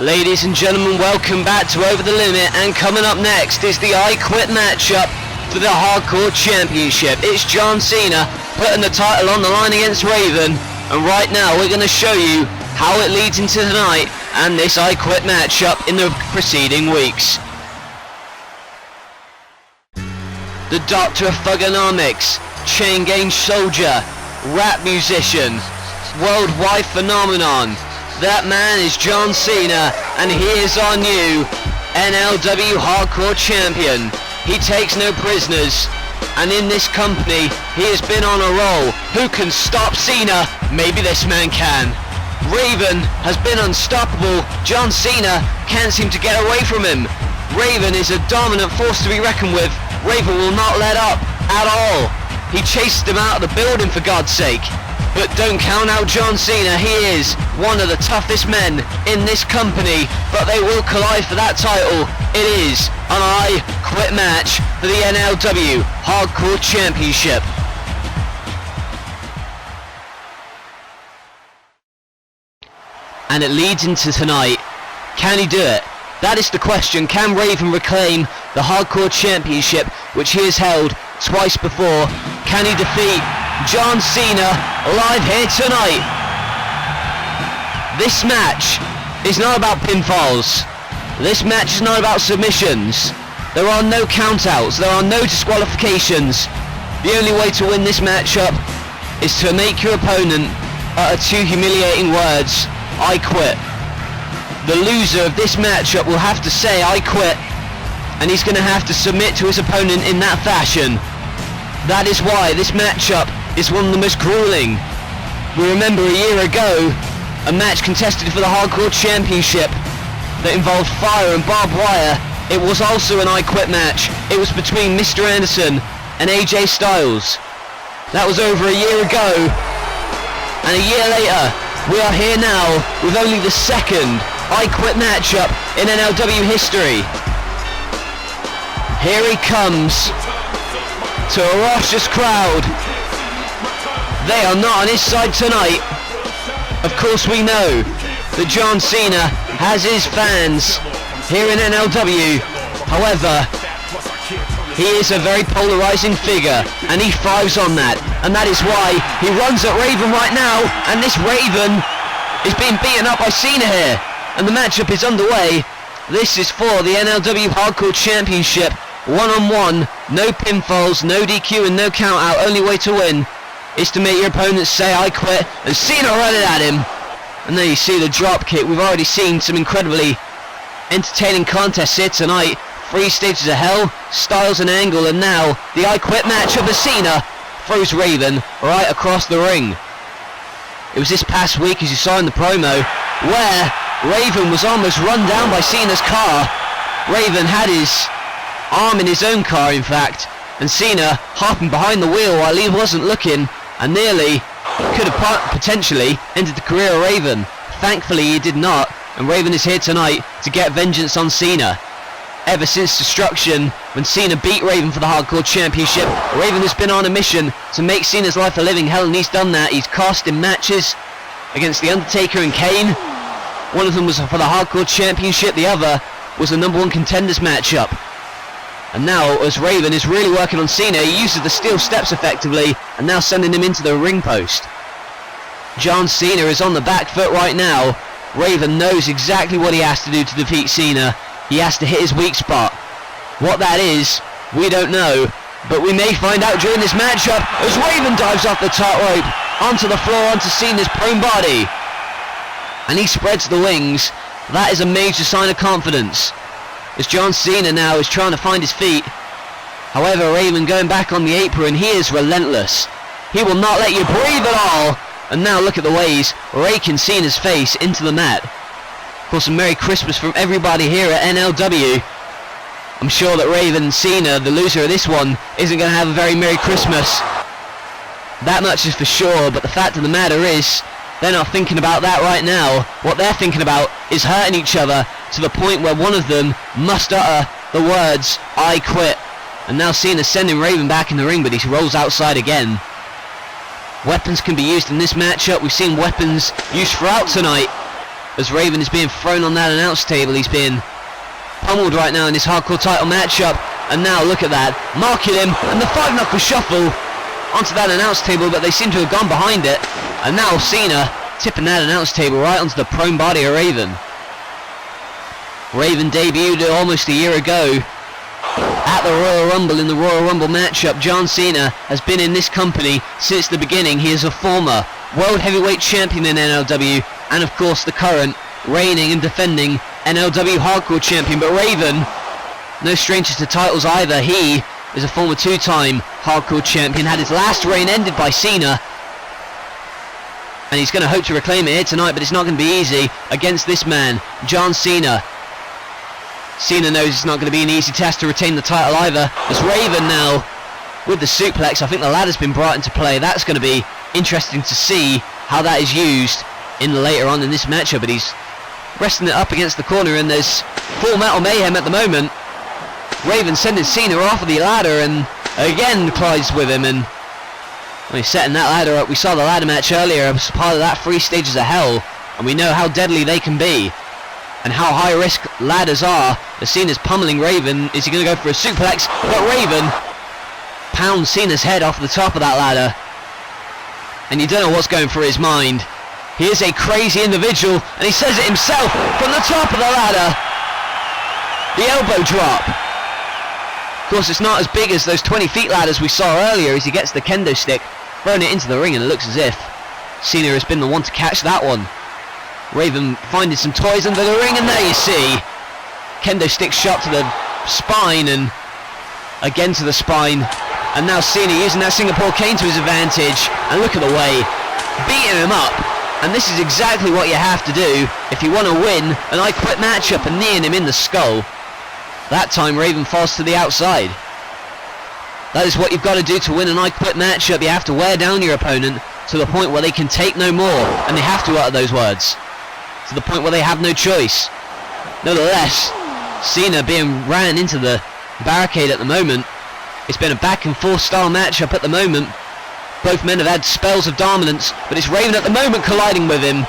Ladies and gentlemen, welcome back to Over the Limit, and coming up next is the I Quit matchup for the Hardcore Championship. It's John Cena putting the title on the line against Raven, and right now we're going to show you how it leads into tonight and this I Quit matchup in the preceding weeks. The Doctor of Thugonomics, Chain Gang Soldier, rap musician, worldwide phenomenon. That man is John Cena, and he is our new NLW Hardcore Champion. He takes no prisoners, and in this company, he has been on a roll. Who can stop Cena? Maybe this man can. Raven has been unstoppable. John Cena can't seem to get away from him. Raven is a dominant force to be reckoned with. Raven will not let up at all. He chased him out of the building, for God's sake. But don't count out John Cena. He is one of the toughest men in this company, but they will collide for that title. It is an I Quit match for the NLW Hardcore Championship. And it leads into tonight. Can he do it? That is the question. Can Raven reclaim the Hardcore Championship, which he has held twice before? Can he defeat John Cena live here tonight? This match is not about pinfalls. This match is not about submissions. There are no countouts. There are no disqualifications. The only way to win this matchup is to make your opponent utter two humiliating words: I quit. The loser of this matchup will have to say I quit, and he's going to have to submit to his opponent in that fashion. That is why this matchup is one of the most grueling. We remember a year ago a match contested for the Hardcore Championship that involved fire and barbed wire. It was also an I Quit match. It was between Mr. Anderson and AJ Styles. That was over a year ago, and a year later we are here now with only the second I Quit matchup in NLW history. Here he comes to a raucous crowd. They are not on his side tonight. Of course we know that John Cena has his fans here in NLW. However, he is a very polarizing figure, and he thrives on that. And that is why he runs at Raven right now, and this Raven is being beaten up by Cena here. And the matchup is underway. This is for the NLW Hardcore Championship. One-on-one, no pinfalls, no DQ and no count-out. Only way to win is to make your opponent say I quit, and Cena running at him. And there you see the drop kick. We've already seen some incredibly entertaining contests here tonight. 3 stages of hell, Styles and Angle, and now the I Quit matchup as Cena throws Raven right across the ring. It was this past week, as you saw in the promo, where Raven was almost run down by Cena's car. Raven had his arm in his own car, in fact, and Cena hopping behind the wheel while he wasn't looking, and nearly could have potentially ended the career of Raven. Thankfully he did not, and Raven is here tonight to get vengeance on Cena. Ever since Destruction, when Cena beat Raven for the Hardcore Championship, Raven has been on a mission to make Cena's life a living hell, and he's done that. He's cost him matches against The Undertaker and Kane. One of them was for the Hardcore Championship, the other was the #1 contenders matchup. And now, as Raven is really working on Cena, he uses the steel steps effectively, and now sending him into the ring post. John Cena is on the back foot right now. Raven knows exactly what he has to do to defeat Cena. He has to hit his weak spot. What that is, we don't know, but we may find out during this matchup as Raven dives off the top rope onto the floor, onto Cena's prone body. And he spreads the wings. That is a major sign of confidence, as John Cena now is trying to find his feet. However, Raven going back on the apron, he is relentless. He will not let you breathe at all. And now look at the way he's raking Cena's face into the mat. Of course, a Merry Christmas from everybody here at NLW. I'm sure that Raven and Cena, the loser of this one, isn't going to have a very Merry Christmas. That much is for sure, but the fact of the matter is, they're not thinking about that right now. What they're thinking about is hurting each other to the point where one of them must utter the words, I quit. And now Cena's sending Raven back in the ring, but he rolls outside again. Weapons can be used in this matchup. We've seen weapons used throughout tonight. as Raven is being thrown on that announce table. He's being pummeled right now in this hardcore title matchup, and now look at that, marking him, and the 5-knuckle shuffle onto that announce table, but they seem to have gone behind it, and now Cena tipping that announce table right onto the prone body of Raven. Raven debuted almost a year ago at the Royal Rumble in the Royal Rumble matchup. John Cena has been in this company since the beginning. He is a former World Heavyweight Champion in NLW, and of course the current reigning and defending NLW Hardcore Champion. But Raven, no stranger to titles either. He is a former 2-time Hardcore Champion, had his last reign ended by Cena, and he's going to hope to reclaim it here tonight, but it's not going to be easy against this man, John Cena. Cena knows it's not going to be an easy task to retain the title either, as Raven now with the suplex. I think the ladder's been brought into play. That's going to be interesting to see how that is used in later on in this matchup, but he's resting it up against the corner, and there's full metal mayhem at the moment. Raven sending Cena off of the ladder, and again collides with him, and when he's setting that ladder up, we saw the ladder match earlier as part of that 3 stages of hell, and we know how deadly they can be and how high risk ladders are. As Cena's pummeling Raven, is he going to go for a suplex? But Raven pounds Cena's head off the top of that ladder, and you don't know what's going through his mind. He is a crazy individual, and he says it himself from the top of the ladder. The elbow drop. Of course, it's not as big as those 20 feet ladders we saw earlier, as he gets the kendo stick, throwing it into the ring, and it looks as if Cena has been the one to catch that one. Raven finding some toys under the ring, and there you see kendo stick shot to the spine, and again to the spine, and now Cena using that Singapore cane to his advantage, and look at the way, beating him up. And this is exactly what you have to do if you want to win an I Quit matchup, and kneeing him in the skull. That time Raven falls to the outside. That is what you've got to do to win an I Quit matchup. You have to wear down your opponent to the point where they can take no more, and they have to utter those words, to the point where they have no choice. Nevertheless, Cena being ran into the barricade at the moment. It's been a back and forth style matchup at the moment. Both men have had spells of dominance, but it's Raven at the moment colliding with him.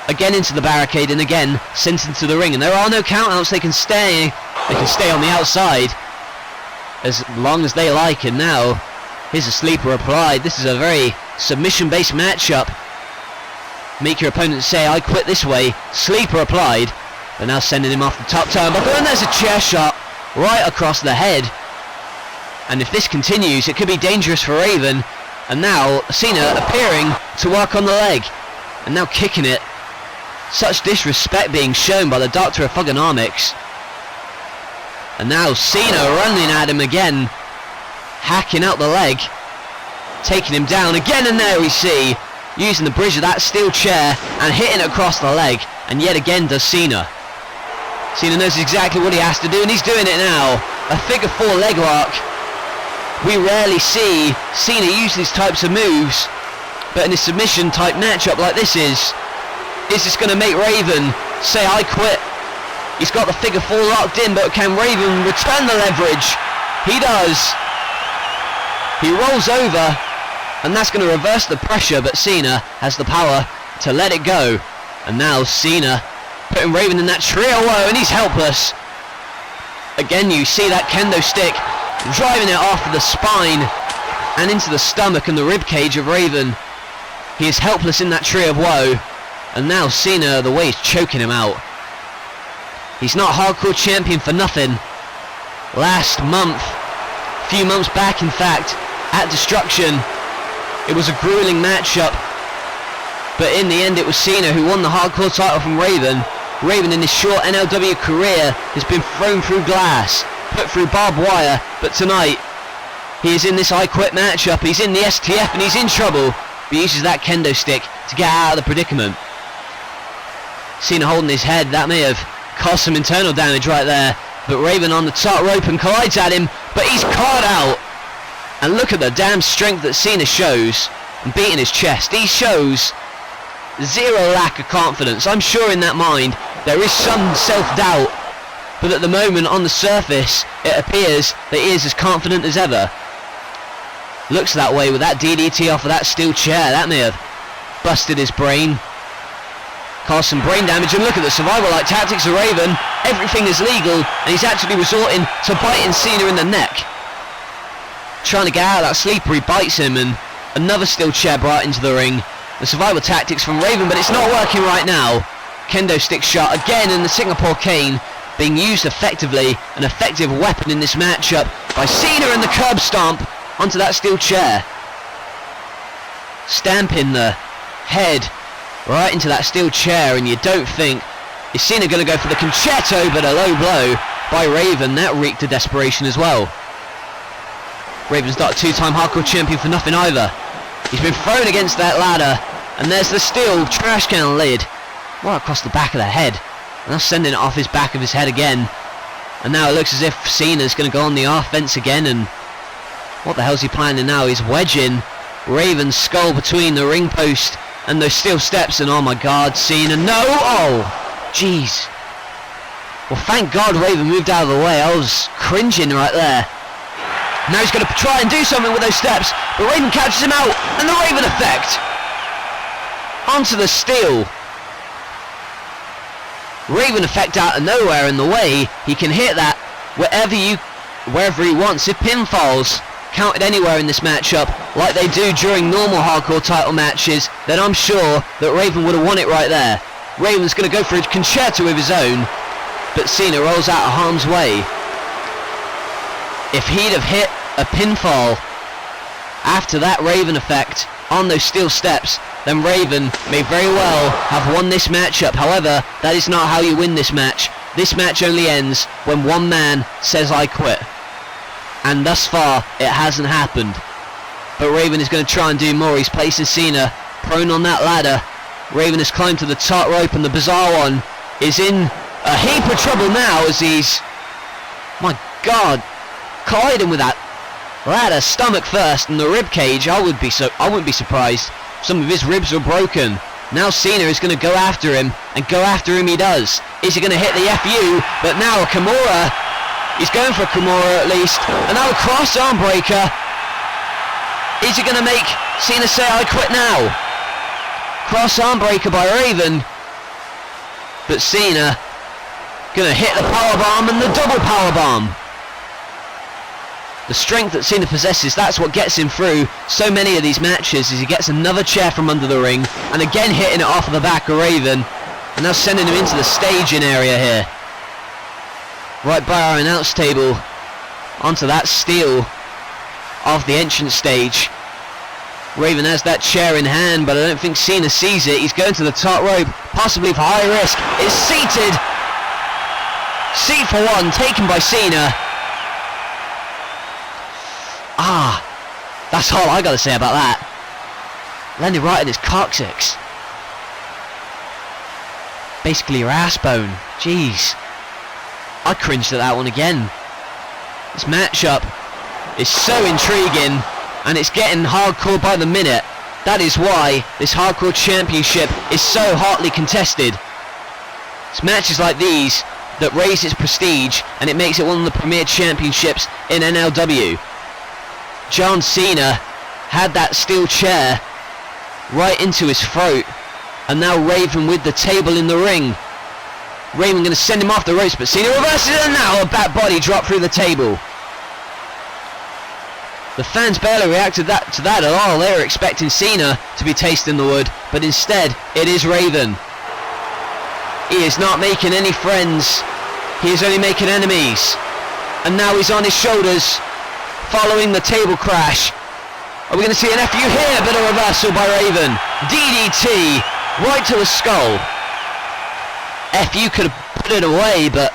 Again into the barricade, and again sent into the ring, and there are no countouts. They can stay on the outside as long as they like, and now here's a sleeper applied. This is a very submission based matchup. Make your opponent say I quit this way. Sleeper applied. They're now sending him off the top turnbuckle, and there's a chair shot right across the head. And if this continues, it could be dangerous for Raven. And now Cena appearing to work on the leg, and now kicking it. Such disrespect being shown by the Doctor of Thugonomics. And now Cena running at him again, hacking out the leg, taking him down again, and there we see, using the bridge of that steel chair and hitting it across the leg, and yet again does Cena. Cena knows exactly what he has to do, and he's doing it now. A figure 4 leg lock. We rarely see Cena use these types of moves, but in a submission type matchup like this is this going to make Raven say I quit? He's got the figure 4 locked in, but can Raven return the leverage? He does. He rolls over, and that's going to reverse the pressure, but Cena has the power to let it go. And now Cena putting Raven in that trio woe, and he's helpless. Again, you see that kendo stick driving it off of the spine and into the stomach and the rib cage of Raven. He is helpless in that tree of woe, and now Cena, the way he's choking him out. He's not hardcore champion for nothing. Last month, a few months back in fact, at Destruction, it was a grueling matchup, but in the end it was Cena who won the hardcore title from Raven. Raven in his short NLW career has been thrown through glass, put through barbed wire, but tonight he is in this I Quit matchup. He's in the STF and he's in trouble, but he uses that kendo stick to get out of the predicament. Cena holding his head, that may have caused some internal damage right there, but Raven on the top rope and collides at him, but he's caught out. And look at the damn strength that Cena shows, and beating his chest. He shows zero lack of confidence. I'm sure in that mind there is some self-doubt, but at the moment on the surface it appears that he is as confident as ever. Looks that way with that DDT off of that steel chair. That may have busted his brain. cause some brain damage, and look at the survival-like tactics of Raven. Everything is legal, and he's actually resorting to biting Cena in the neck. Trying to get out of that sleeper, he bites him, and another steel chair brought into the ring. The survival tactics from Raven, but it's not working right now. Kendo stick shot again, and the Singapore cane being used effectively, an effective weapon in this matchup by Cena, and the curb stomp onto that steel chair. Stamping the head right into that steel chair, and you don't think, is Cena going to go for the concerto, but a low blow by Raven. That reeked of desperation as well. Raven's not a two-time hardcore champion for nothing either. He's been thrown against that ladder, and there's the steel trash can lid right across the back of the head, and that's sending it off his back of his head again. And now it looks as if Cena's going to go on the offense again, and what the hell's he planning now? He's wedging Raven's skull between the ring post and those steel steps, and oh my god, Cena, no! Oh, jeez. Well, thank god Raven moved out of the way. I was cringing right there. Now he's going to try and do something with those steps, but Raven catches him out, and the Raven effect onto the steel. Raven effect out of nowhere, and the way he can hit that wherever he wants. If pinfalls counted anywhere in this matchup like they do during normal hardcore title matches, then I'm sure that Raven would have won it right there. Raven's going to go for a concerto of his own, but Cena rolls out of harm's way. If he'd have hit a pinfall after that Raven effect on those steel steps, then Raven may very well have won this matchup. However, that is not how you win this match. This match only ends when one man says I quit. And thus far, it hasn't happened. But Raven is going to try and do more. He's placing Cena prone on that ladder. Raven has climbed to the top rope, and the Bizarre One is in a heap of trouble now as he's, my god, colliding with that ladder stomach first, and the rib cage. I wouldn't be surprised. Some of his ribs are broken. Now Cena is going to go after him, and go after him he does. Is he going to hit the FU? But now a Kimura. He's going for a Kimura at least. And now a cross arm breaker. Is he going to make Cena say I quit now? Cross arm breaker by Raven. But Cena going to hit the powerbomb, and the double powerbomb. The strength that Cena possesses, that's what gets him through so many of these matches, as he gets another chair from under the ring, and again hitting it off of the back of Raven, and now sending him into the staging area here. Right by our announce table, onto that steel of the entrance stage. Raven has that chair in hand, but I don't think Cena sees it. He's going to the top rope, possibly for high risk. It's seated. Seat for one, taken by Cena. That's all I gotta say about that. Landed right in his coccyx. Basically your ass bone. Jeez. I cringed at that one again. This matchup is so intriguing, and it's getting hardcore by the minute. That is why this hardcore championship is so hotly contested. It's matches like these that raise its prestige, and it makes it one of the premier championships in NLW. John Cena had that steel chair right into his throat, and now Raven with the table in the ring. Raven going to send him off the ropes, but Cena reverses it, and now a back body drop through the table. The fans barely reacted to that at all. They were expecting Cena to be tasting the wood, but instead it is Raven. He is not making any friends, he is only making enemies. And now he's on his shoulders, following the table crash. Are we going to see an FU here? But a reversal by Raven. DDT right to the skull. FU could have put it away, but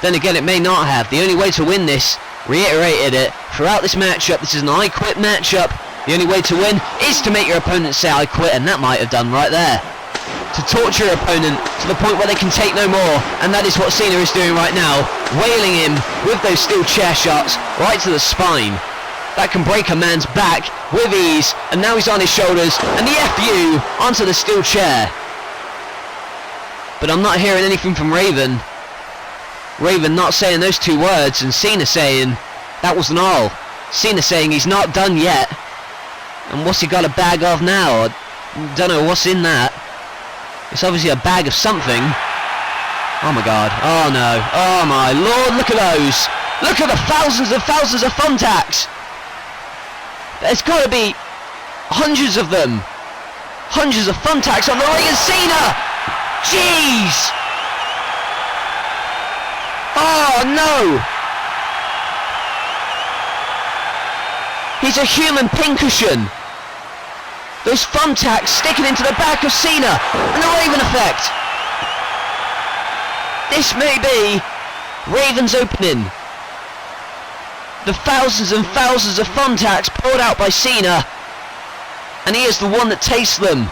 then again it may not have. The only way to win this, reiterated it throughout this matchup, this is an I quit matchup. The only way to win is to make your opponent say I quit, and that might have done right there. To torture your opponent to the point where they can take no more, and that is what Cena is doing right now, wailing him with those steel chair shots right to the spine. That can break a man's back with ease, and now he's on his shoulders, and the FU onto the steel chair. But I'm not hearing anything from Raven. Raven not saying those two words, and Cena saying that wasn't all. Cena saying he's not done yet. And what's he got a bag of now? I don't know what's in that. It's obviously a bag of something. Oh my god. Oh no. Oh my lord, look at those. Look at the thousands of thumbtacks. There's got to be hundreds of them. Hundreds of thumbtacks on the ring, and Cena! Jeez! Oh no! He's a human pincushion. Those thumbtacks sticking into the back of Cena, and the Raven effect. This may be Raven's opening. The thousands and thousands of thumbtacks poured out by Cena, and he is the one that tastes them.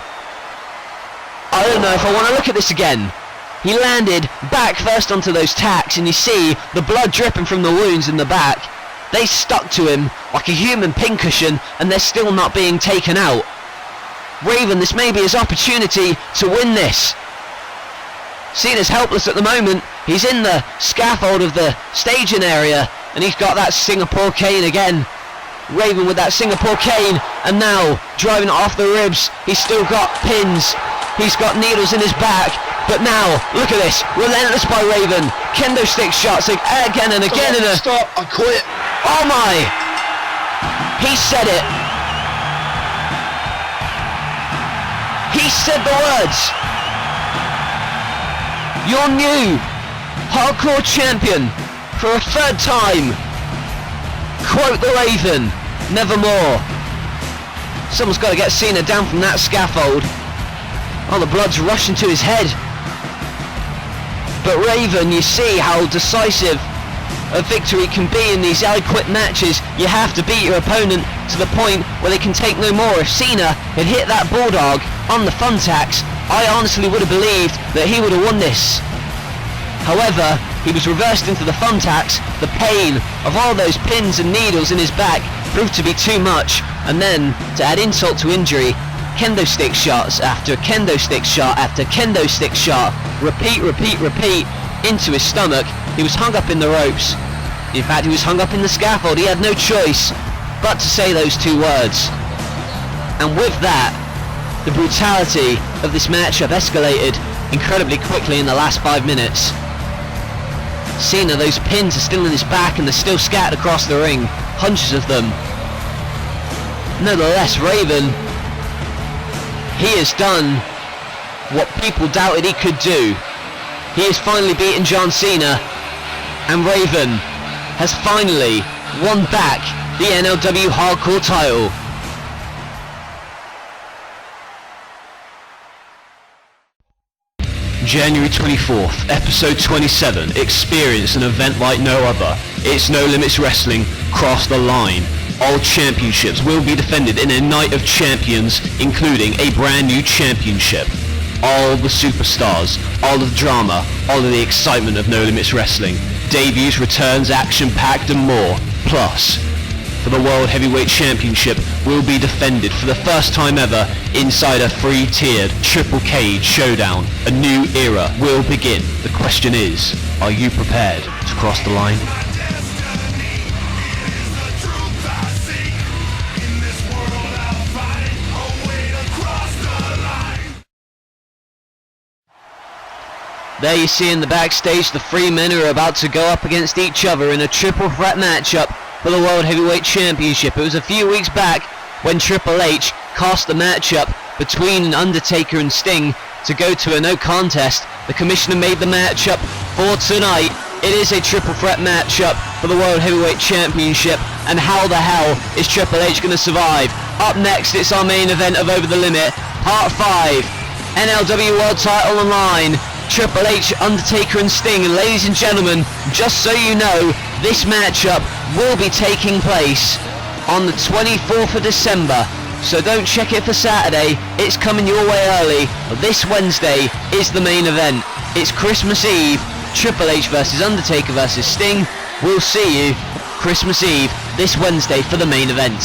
I don't know if I want to look at this again. He landed back first onto those tacks, and you see the blood dripping from the wounds in the back. They stuck to him like a human pincushion, and they're still not being taken out. Raven, this may be his opportunity to win this. Cena's helpless at the moment. He's in the scaffold of the staging area, and he's got that Singapore cane again. Raven with that Singapore cane, and now driving it off the ribs. He's still got pins. He's got needles in his back. But now, look at this. Relentless by Raven. Kendo stick shots again and again. Stop, I quit. Oh my. He said it. He said the words. Your new hardcore champion for a third time. Quote the Raven, nevermore. Someone's got to get Cena down from that scaffold. Oh, the blood's rushing to his head. But Raven, you see how decisive a victory can be in these I Quit matches. You have to beat your opponent to the point where they can take no more. If Cena had hit that bulldog on the thumbtacks, I honestly would have believed that he would have won this. However, he was reversed into the thumbtacks. The pain of all those pins and needles in his back proved to be too much, and then, to add insult to injury, kendo stick shots after kendo stick shot after kendo stick shot, repeat, into his stomach. He was hung up in the ropes. In fact, he was hung up in the scaffold. He had no choice but to say those two words. And with that, the brutality of this matchup escalated incredibly quickly in the last 5 minutes. Cena, those pins are still in his back and they're still scattered across the ring. Hundreds of them. Nevertheless, Raven, he has done what people doubted he could do. He has finally beaten John Cena, and Raven has finally won back the NLW Hardcore title. January 24th, episode 27. Experience an event like no other. It's No Limits Wrestling Cross the Line. All championships will be defended in a night of champions, including a brand new championship. All the superstars, all of the drama, all of the excitement of No Limits Wrestling. Debuts, returns, action-packed and more. Plus, for the World Heavyweight Championship will be defended for the first time ever inside a three-tiered triple cage showdown. A new era will begin. The question is, are you prepared to cross the line? There you see in the backstage the three men who are about to go up against each other in a triple threat matchup for the World Heavyweight Championship. It was a few weeks back when Triple H cast the matchup between Undertaker and Sting to go to a no contest. The commissioner made the matchup for tonight. It is a triple threat matchup for the World Heavyweight Championship, and how the hell is Triple H going to survive? Up next, it's our main event of Over the Limit, Part 5, NLW World Title on line. Triple H, Undertaker and Sting, and ladies and gentlemen, just so you know, this matchup will be taking place on the 24th of December, so don't check it for Saturday, it's coming your way early. This Wednesday is the main event. It's Christmas Eve, Triple H versus Undertaker versus Sting. We'll see you Christmas Eve this Wednesday for the main event.